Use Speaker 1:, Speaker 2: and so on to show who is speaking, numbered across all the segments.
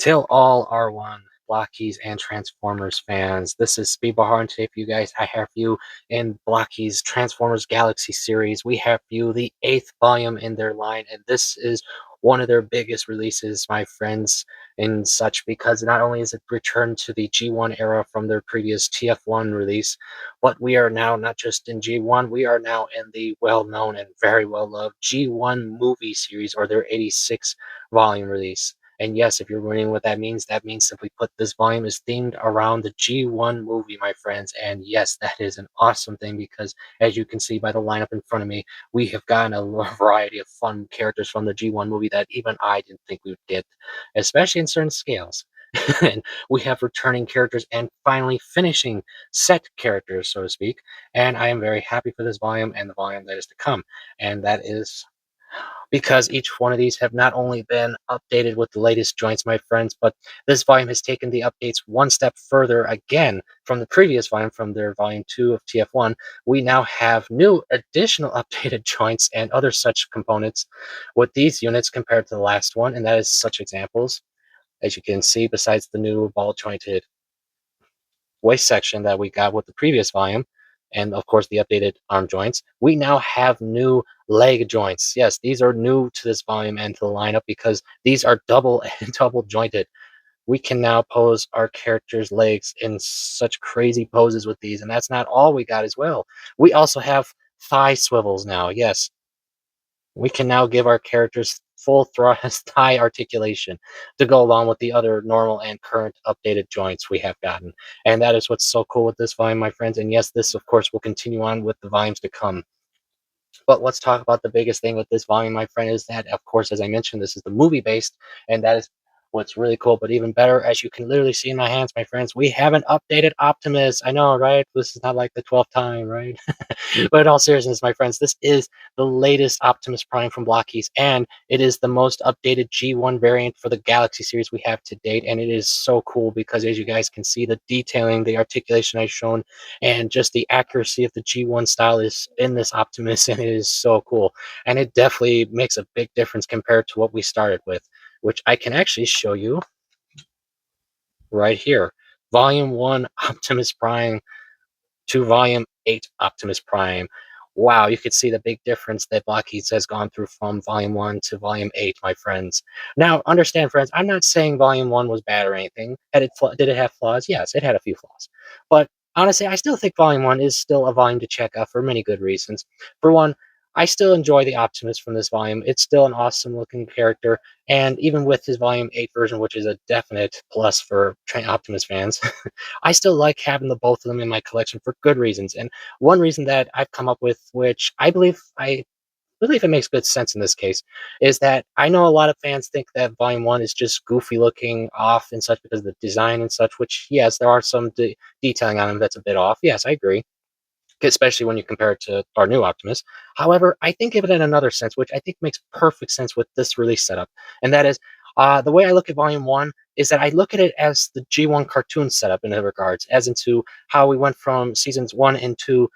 Speaker 1: Till all are one, Blokees and Transformers fans. This is Speedball, and today for you guys, I have you in Blokees Transformers Galaxy series. We have you the 8th volume in their line, and this is one of their biggest releases, my friends, and such, because not only is it returned to the G1 era from their previous TF1 release, but we are now not just in G1, we are now in the well-known and very well-loved G1 movie series, or their 86 volume release. And yes, if you're wondering what that means simply put, this volume is themed around the G1 movie, my friends. And yes, that is an awesome thing because, as you can see by the lineup in front of me, we have gotten a variety of fun characters from the G1 movie that even I didn't think we would get, especially in certain scales. And we have returning characters and finally finishing set characters, so to speak. And I am very happy for this volume and the volume that is to come. And that is because each one of these have not only been updated with the latest joints, my friends, but this volume has taken the updates one step further again from the previous volume, from their volume 2 of TF1. We now have new additional updated joints and other such components with these units compared to the last one, and that is such examples. As you can see, besides the new ball jointed waist section that we got with the previous volume, and of course the updated arm joints, we now have new leg joints. Yes, these are new to this volume and to the lineup because these are double and double jointed. We can now pose our characters' legs in such crazy poses with these, and that's not all we got as well. We also have thigh swivels now. Yes, we can now give our characters full thrust thigh articulation to go along with the other normal and current updated joints we have gotten. And that is what's so cool with this volume, my friends. And yes, this, of course, will continue on with the volumes to come. But let's talk about the biggest thing with this volume, my friend, is that, of course, as I mentioned, this is the movie based, and that is what's really cool. But even better, as you can literally see in my hands, my friends, we have an updated Optimus. I know, right? This is not like the 12th time, right? But in all seriousness, my friends, this is the latest Optimus Prime from Blokees, and it is the most updated G1 variant for the Galaxy series we have to date. And it is so cool because, as you guys can see, the detailing, the articulation I've shown, and just the accuracy of the G1 style is in this Optimus, and it is so cool. And it definitely makes a big difference compared to what we started with, which I can actually show you right here. Volume 1 Optimus Prime to Volume 8 Optimus Prime. Wow, you could see the big difference that Blokees has gone through from Volume 1 to Volume 8, my friends. Now, understand, friends, I'm not saying Volume 1 was bad or anything. Did it have flaws? Yes, it had a few flaws. But honestly, I still think Volume 1 is still a volume to check out for many good reasons. For one, I still enjoy the Optimus from this volume. It's still an awesome looking character, and even with his Volume 8 version, which is a definite plus for Optimus fans, I still like having the both of them in my collection for good reasons. And one reason that I've come up with, which I believe it makes good sense in this case, is that I know a lot of fans think that Volume 1 is just goofy looking off and such because of the design and such, which, yes, there are some detailing on him that's a bit off. Yes, I agree, especially when you compare it to our new Optimus. However, I think of it in another sense, which I think makes perfect sense with this release setup, and that is the way I look at Volume 1 is that I look at it as the G1 cartoon setup in regards, as into how we went from seasons 1 and 2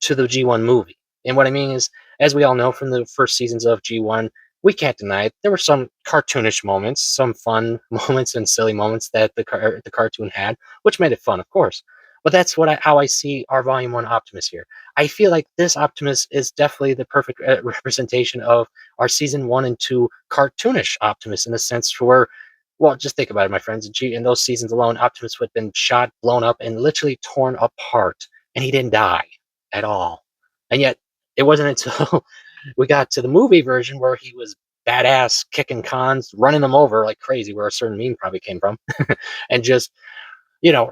Speaker 1: to the G1 movie. And what I mean is, as we all know from the first seasons of G1, we can't deny it. There were some cartoonish moments, some fun moments and silly moments that the cartoon had, which made it fun, of course. But that's how I see our Volume 1 Optimus here. I feel like this Optimus is definitely the perfect representation of our Season 1 and 2 cartoonish Optimus in the sense where, well, just think about it, my friends. In those seasons alone, Optimus would have been shot, blown up, and literally torn apart, and he didn't die at all. And yet, it wasn't until we got to the movie version where he was badass, kicking cons, running them over like crazy, where a certain meme probably came from, and just,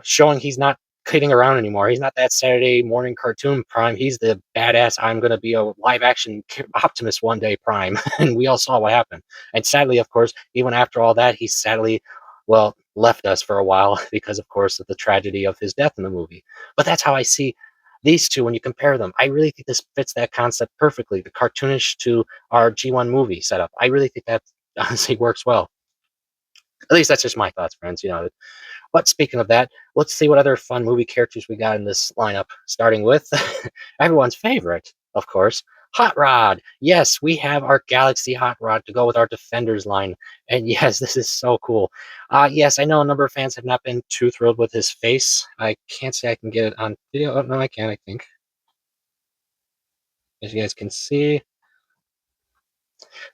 Speaker 1: showing he's not kidding around anymore. He's not that Saturday morning cartoon Prime. He's the badass, I'm going to be a live action Optimus one day Prime. And we all saw what happened. And sadly, of course, even after all that, he sadly, well, left us for a while because, of course, of the tragedy of his death in the movie. But that's how I see these two when you compare them. I really think this fits that concept perfectly, the cartoonish to our G1 movie setup. I really think that honestly works well. At least that's just my thoughts, friends. But speaking of that, let's see what other fun movie characters we got in this lineup. Starting with everyone's favorite, of course, Hot Rod. Yes, we have our Galaxy Hot Rod to go with our Defenders line. And yes, this is so cool. Yes, I know a number of fans have not been too thrilled with his face. I can't say I can get it on video. Oh, no, I can, I think. As you guys can see,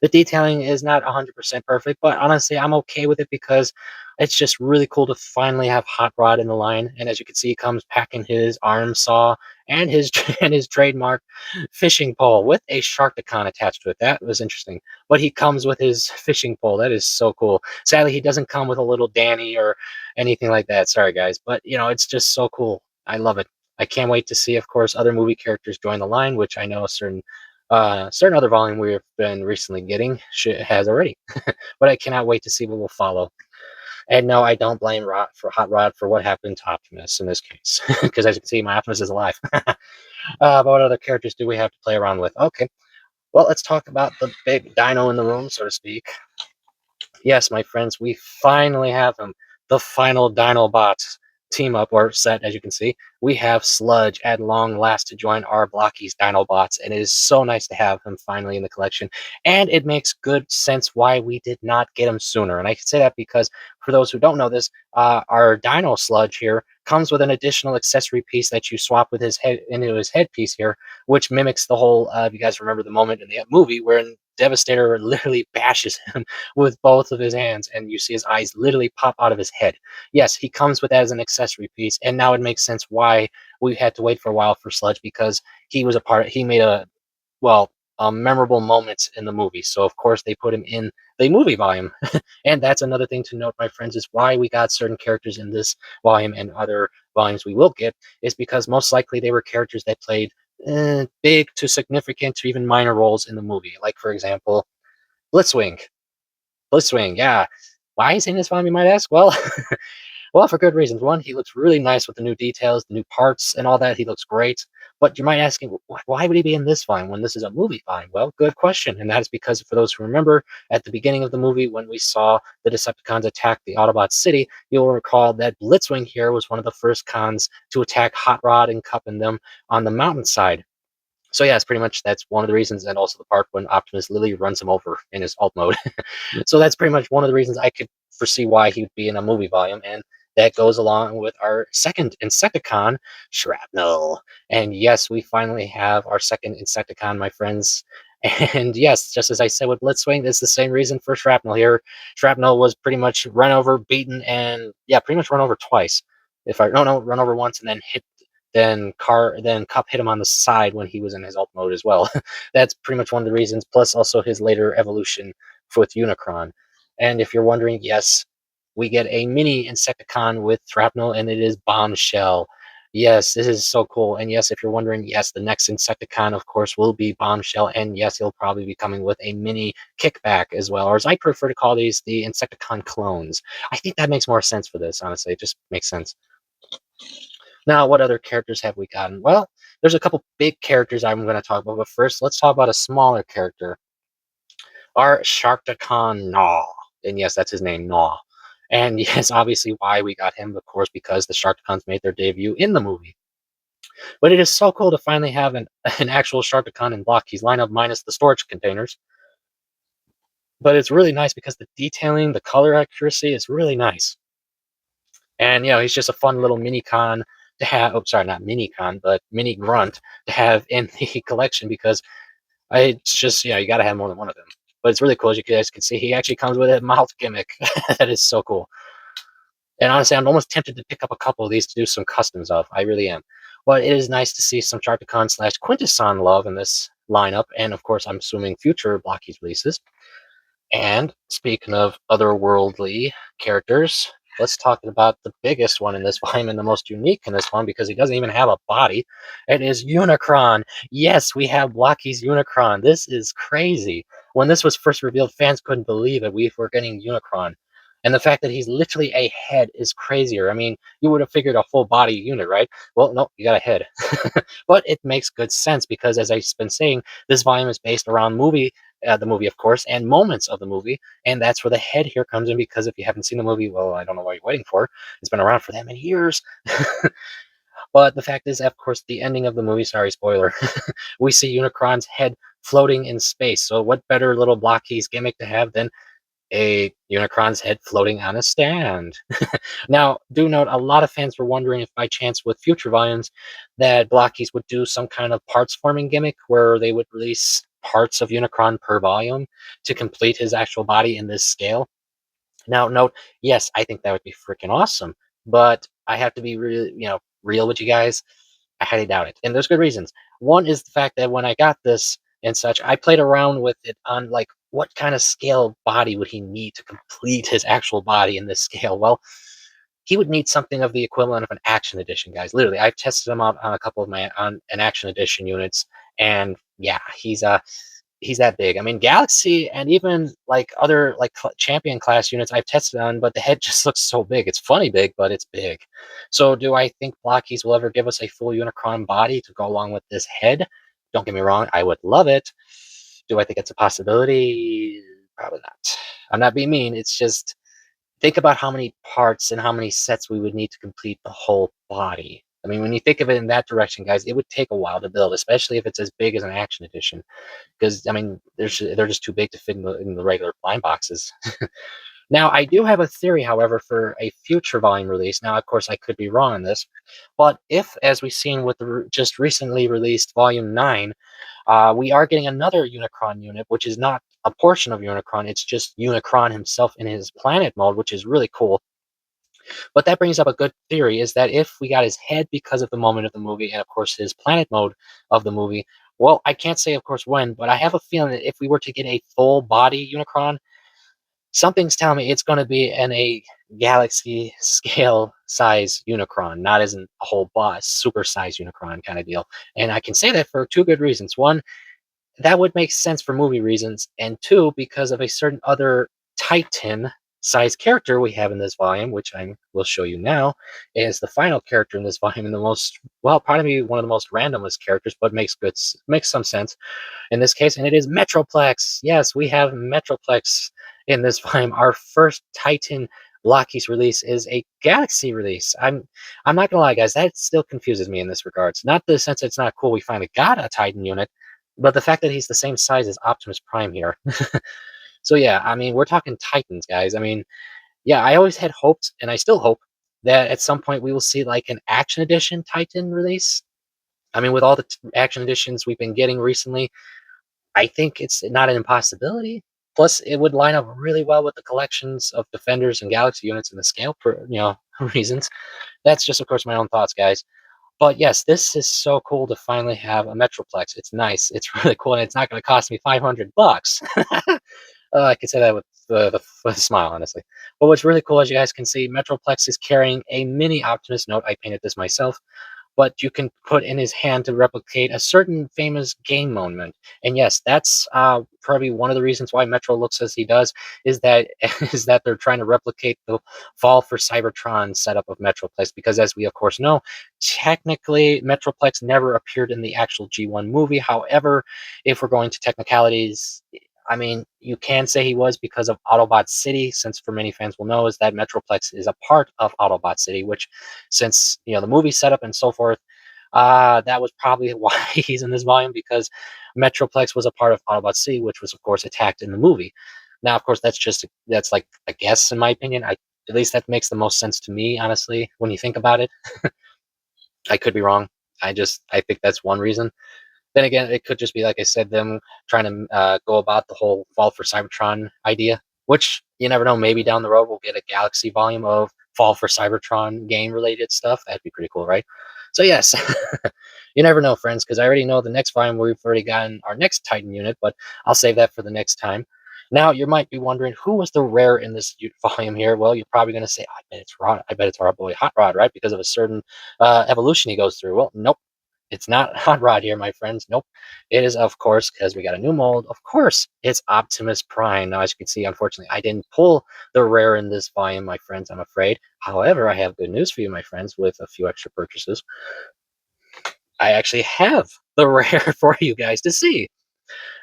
Speaker 1: the detailing is not 100% perfect, but honestly, I'm okay with it because it's just really cool to finally have Hot Rod in the line. And as you can see, he comes packing his arm saw and his and his trademark fishing pole with a Sharkticon attached to it. That was interesting. But he comes with his fishing pole. That is so cool. Sadly, he doesn't come with a little Danny or anything like that. Sorry, guys, but it's just so cool. I love it. I can't wait to see, of course, other movie characters join the line, which I know certain other volume we've been recently getting has already, but I cannot wait to see what will follow. And no, I don't blame Hot Rod for what happened to Optimus in this case, because as you can see, my Optimus is alive. But what other characters do we have to play around with? Okay, well, let's talk about the big dino in the room, so to speak. Yes, my friends, we finally have him. The final Dinobots team up or set, as you can see. We have Sludge at long last to join our Blokees Dinobots, and it is so nice to have him finally in the collection. And it makes good sense why we did not get him sooner. And I can say that because for those who don't know this, our Dino Sludge here comes with an additional accessory piece that you swap with his head into his headpiece here, which mimics the whole. If you guys remember the moment in the movie where Devastator literally bashes him with both of his hands, and you see his eyes literally pop out of his head. Yes, he comes with that as an accessory piece, and now it makes sense why we had to wait for a while for Sludge because he was a part. He made well memorable moments in the movie, so of course they put him in the movie volume. And that's another thing to note, my friends, is why we got certain characters in this volume and other volumes we will get is because most likely they were characters that played big to significant to even minor roles in the movie. Like for example, Blitzwing. Blitzwing, yeah. Why is he in this volume, you might ask? Well, well, for good reasons. One, he looks really nice with the new details, the new parts, and all that. He looks great. But you might ask, why would he be in this volume when this is a movie volume? Well, good question. And that is because, for those who remember, at the beginning of the movie, when we saw the Decepticons attack the Autobot city, you'll recall that Blitzwing here was one of the first cons to attack Hot Rod and Cup and them on the mountainside. So yeah, it's pretty much that's one of the reasons, and also the part when Optimus literally runs him over in his alt mode. So that's pretty much one of the reasons I could foresee why he would be in a movie volume, and that goes along with our second Insecticon, Shrapnel. And yes, we finally have our second Insecticon, my friends. And yes, just as I said with Blitzwing, it's the same reason for Shrapnel here. Shrapnel was pretty much run over, beaten, and yeah, pretty much run over twice. If I no, run over once and then Cup hit him on the side when he was in his alt mode as well. That's pretty much one of the reasons, plus also his later evolution with Unicron. And if you're wondering, yes, we get a mini Insecticon with Thrapnel, and it is Bombshell. Yes, this is so cool. And yes, if you're wondering, yes, the next Insecticon, of course, will be Bombshell. And yes, he'll probably be coming with a mini kickback as well. Or as I prefer to call these, the Insecticon clones. I think that makes more sense for this, honestly. It just makes sense. Now, what other characters have we gotten? Well, there's a couple big characters I'm going to talk about, but first, let's talk about a smaller character. Our Sharkticon Gnaw. And yes, that's his name, Gnaw. And yes, obviously why we got him, of course, because the Sharkticons made their debut in the movie. But it is so cool to finally have an actual Sharkticon in Blokees lineup minus the storage containers. But it's really nice because the detailing, the color accuracy is really nice. And he's just a fun little mini con to have. Oh, sorry, not mini con, but mini grunt to have in the collection because it's just you got to have more than one of them. But it's really cool, as you guys can see. He actually comes with a mouth gimmick. That is so cool. And honestly, I'm almost tempted to pick up a couple of these to do some customs of. I really am. But it is nice to see some Sharkticon slash Quintesson love in this lineup, and of course, I'm assuming future Blokees releases. And speaking of otherworldly characters, let's talk about the biggest one in this volume and the most unique in this one because he doesn't even have a body. It is Unicron. Yes, we have Blokees Unicron. This is crazy. When this was first revealed, fans couldn't believe it. We were getting Unicron. And the fact that he's literally a head is crazier. I mean, you would have figured a full body unit, right? Well, no, you got a head. But it makes good sense because, as I've been saying, this volume is based around the movie, of course, and moments of the movie. And that's where the head here comes in because if you haven't seen the movie, well, I don't know what you're waiting for. It's been around for that many years. But the fact is, of course, the ending of the movie, sorry, spoiler, we see Unicron's head floating in space. So what better little Blokees gimmick to have than a Unicron's head floating on a stand? Now, do note a lot of fans were wondering if by chance with future volumes that Blokees would do some kind of parts forming gimmick where they would release parts of Unicron per volume to complete his actual body in this scale. Now, note, yes, I think that would be freaking awesome, but I have to be really, real with you guys. I highly doubt it, and there's good reasons. One is the fact that when I got this and such, I played around with it on like what kind of scale body would he need to complete his actual body in this scale. Well, he would need something of the equivalent of an action edition, guys. Literally, I've tested him out on a couple of my on an action edition units, and yeah, he's that big. I mean, Galaxy and even like other like champion class units I've tested on, but the head just looks so big. It's funny big, but it's big. So, do I think Blokees will ever give us a full Unicron body to go along with this head? Don't get me wrong, I would love it. Do I think it's a possibility? Probably not. I'm not being mean. It's just think about how many parts and how many sets we would need to complete the whole body. I mean, when you think of it in that direction, guys, it would take a while to build, especially if it's as big as an action edition. Because I mean, they're just too big to fit in the regular blind boxes. Now, I do have a theory, however, for a future volume release. Now, of course, I could be wrong on this, but if, as we've seen with the just recently released Volume 9, we are getting another Unicron unit, which is not a portion of Unicron. It's just Unicron himself in his planet mode, which is really cool. But that brings up a good theory, is that if we got his head because of the moment of the movie, and of course his planet mode of the movie, well, I can't say, of course, when, but I have a feeling that if we were to get a full body Unicron, something's telling me it's going to be in a galaxy scale size Unicron, not as in a whole boss, super size Unicron kind of deal. And I can say that for two good reasons. One, that would make sense for movie reasons, and two, because of a certain other Titan sized character we have in this volume, which I will show you now, is the final character in this volume, and the most, well, probably one of the most randomest characters, but makes some sense in this case, and it is Metroplex. Yes, we have Metroplex in this volume. Our first Titan Blokees release is a Galaxy release. I'm not gonna lie, guys, that still confuses me in this regards. Not the sense that it's not cool we finally got a Titan unit, but the fact that he's the same size as Optimus Prime here. So yeah, I mean, we're talking Titans, guys. I mean, yeah, I always had hoped, and I still hope, that at some point we will see like an Action Edition Titan release. I mean, with all the Action Editions we've been getting recently, I think it's not an impossibility. Plus, it would line up really well with the collections of Defenders and Galaxy units and the scale, for reasons. That's just, of course, my own thoughts, guys. But yes, this is so cool to finally have a Metroplex. It's nice. It's really cool, and it's not going to cost me $500. I can say that with with a smile, honestly. But what's really cool, as you guys can see, Metroplex is carrying a mini Optimus Note. I painted this myself, but you can put in his hand to replicate a certain famous game moment. And yes, that's probably one of the reasons why Metro looks as he does, is that is that they're trying to replicate the Fall for Cybertron setup of Metroplex. Because as we of course know, technically Metroplex never appeared in the actual G1 movie. However, if we're going to technicalities, I mean, you can say he was because of Autobot City, since for many fans will know is that Metroplex is a part of Autobot City, which since the movie setup and so forth, that was probably why he's in this volume, because Metroplex was a part of Autobot City, which was of course attacked in the movie. Now, of course, that's like a guess in my opinion. At least that makes the most sense to me, honestly, when you think about it. I could be wrong. I think that's one reason. Then again, it could just be, like I said, them trying to go about the whole Fall for Cybertron idea, which you never know. Maybe down the road we'll get a Galaxy volume of Fall for Cybertron game related stuff. That'd be pretty cool, right? So yes, you never know, friends, because I already know the next volume we've already gotten our next Titan unit, but I'll save that for the next time. Now you might be wondering who was the rare in this volume here. Well, you're probably going to say, "I bet it's Rod. I bet it's our boy Hot Rod, right? Because of a certain evolution he goes through." Well, nope, it's not Hot Rod here, my friends. Nope. It is, of course, because we got a new mold. Of course, it's Optimus Prime. Now, as you can see, unfortunately, I didn't pull the rare in this volume, my friends, I'm afraid. However, I have good news for you, my friends, with a few extra purchases. I actually have the rare for you guys to see.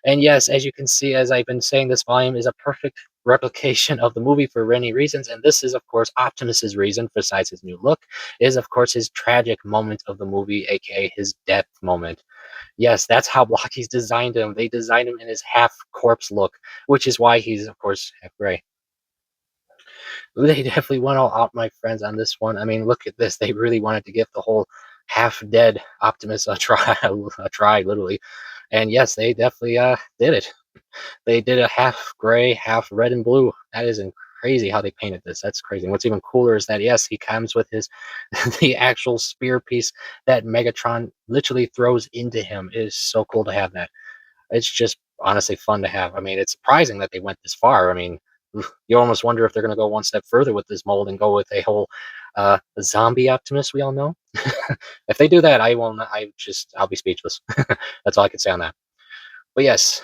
Speaker 1: And yes, as you can see, as I've been saying, this volume is a perfect replication of the movie for many reasons, and this is, of course, Optimus's reason, besides his new look, is, of course, his tragic moment of the movie, aka his death moment. Yes, that's how Blokees designed him. They designed him in his half corpse look, which is why he's, of course, half gray. They definitely went all out, my friends, on this one. I mean, look at this. They really wanted to give the whole half dead Optimus a try, a try, literally. And yes, they definitely did it. They did a half gray, half red and blue. That is crazy how they painted this. That's crazy. And what's even cooler is that yes, he comes with his the actual spear piece that Megatron literally throws into him. It is so cool to have that. It's just honestly fun to have. I mean, it's surprising that they went this far. I mean, you almost wonder if they're going to go one step further with this mold and go with a whole zombie Optimus. We all know. If they do that, I will. Not, I just I'll be speechless. That's all I can say on that. But yes,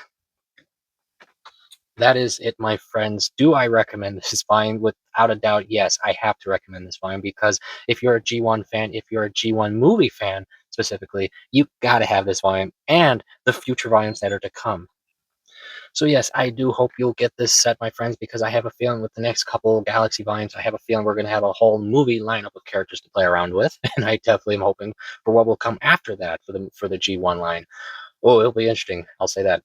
Speaker 1: that is it, my friends. Do I recommend this volume? Without a doubt, yes, I have to recommend this volume because if you're a G1 fan, if you're a G1 movie fan specifically, you got to have this volume and the future volumes that are to come. So yes, I do hope you'll get this set, my friends, because I have a feeling with the next couple Galaxy volumes, I have a feeling we're going to have a whole movie lineup of characters to play around with, and I definitely am hoping for what will come after that for the G1 line. Oh, it'll be interesting. I'll say that.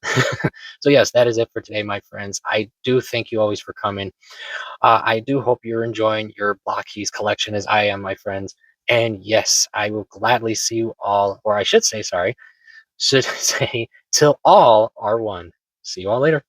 Speaker 1: So yes, that is it for today, my friends. I do thank you always for coming. I do hope you're enjoying your Blokees collection as I am, my friends. And yes, I will gladly see you all, or I should say, sorry, should say, till all are one. See you all later.